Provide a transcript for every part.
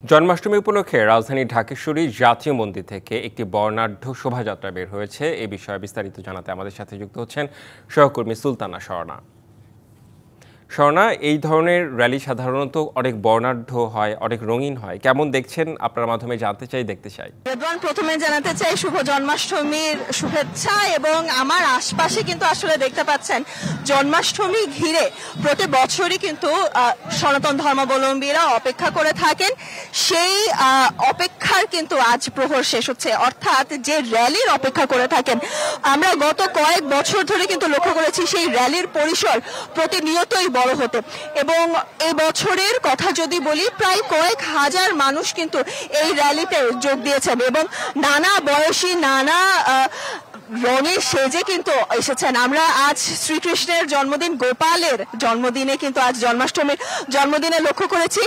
জন্মাষ্টমী উপলক্ষে রাজধানীর ঢাকেশ্বরী জাতীয় মন্দির থেকে একটি বর্ণাঢ্য শোভাযাত্রা বের হয়েছে। এ বিষয়ে বিস্তারিত জানাতে আমাদের সাথে যুক্ত হচ্ছেন সহকর্মী সুলতানা স্বর্ণা। স্বর্ণা, এই ধরনের র্যালি সাধারণত অনেক বর্ণাঢ্য হয়, অনেক রঙিন হয়, কেমন দেখছেন আপনার মাধ্যমে জানতে চাই, দেখতে চাই। রেদওয়ান, প্রথমে জানাতে চাই শুভ জন্মাষ্টমীর শুভেচ্ছা। এবং আমার আশপাশে কিন্তু আসলে দেখতে পাচ্ছেন জন্মাষ্টমী ঘিরে প্রতি বছরই কিন্তু সনাতন ধর্মাবলম্বীরা অপেক্ষা করে থাকেন। সেই অপেক্ষার কিন্তু আজ প্রহর শেষ হচ্ছে, অর্থাৎ যে র্যালির অপেক্ষা করে থাকেন আমরা গত কয়েক বছর ধরে কিন্তু লক্ষ্য করেছি সেই র্যালির পরিসর প্রতিনিয়তই বড় হতে। এবং এই বছরের কথা যদি বলি, প্রায় কয়েক হাজার মানুষ কিন্তু এই র্যালিতে যোগ দিয়েছেন এবং নানা বয়সী নানা রঙে সেজে কিন্তু এসেছেন। আমরা আজ শ্রীকৃষ্ণের জন্মদিন, গোপালের জন্মদিনে কিন্তু আজ জন্মাষ্টমীর জন্মদিনে লক্ষ্য করেছি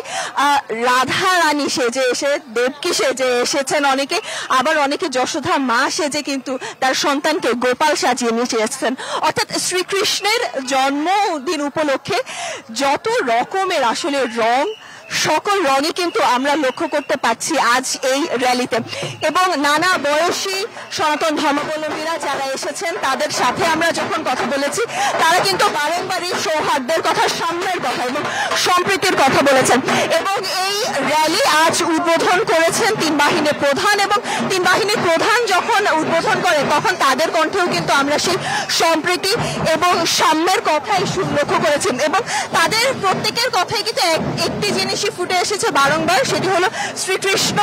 রাধা রানী সেজে এসে, দেবকী সেজে এসেছেন অনেকে, আবার অনেকে যশোধা মা সেজে কিন্তু তার সন্তানকে গোপাল সাজিয়ে নিয়ে এসেছেন। অর্থাৎ শ্রীকৃষ্ণের জন্মদিন উপলক্ষে যত রকমের আসলে রং, সকল রঙই কিন্তু আমরা লক্ষ্য করতে পাচ্ছি আজ এই র্যালিতে। এবং নানা বয়সী সনাতন ধর্মাবলম্বীরা যারা এসেছেন তাদের সাথে আমরা যখন কথা বলেছি, তারা কিন্তু বারংবারই সৌহার্দ্যের কথা, সাম্যের কথা এবং সম্প্রীতির কথা বলেছেন। এবং এই র্যালি আজ উদ্বোধন করেছেন তিন বাহিনীর প্রধান, এবং তিন বাহিনীর প্রধান যখন উদ্বোধন করে তখন তাদের কণ্ঠেও কিন্তু আমরা সেই সম্প্রীতি এবং সাম্যের কথাই লক্ষ্য করেছি। এবং তাদের প্রত্যেকের কথাই কিন্তু একটি জিনিস ফুটে এসেছে বারংবার, সেটি হলো শ্রীকৃষ্ণ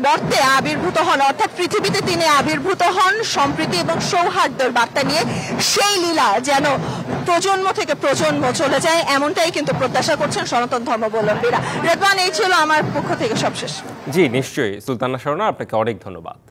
মর্তে আবির্ভূত হন, অর্থাৎ পৃথিবীতে তিনি আবির্ভূত হন সম্প্রীতি এবং সৌহার্দ্যের বার্তা নিয়ে। সেই লীলা যেন প্রজন্ম থেকে প্রজন্ম চলে যায়, এমনটাই কিন্তু প্রত্যাশা করছেন সনাতন ধর্মাবলম্বীরা। রেদওয়ান, এই ছিল আমার পক্ষ থেকে সবশেষ। জি নিশ্চয়ই সুলতানা স্বর্ণা, আপনাকে অনেক ধন্যবাদ।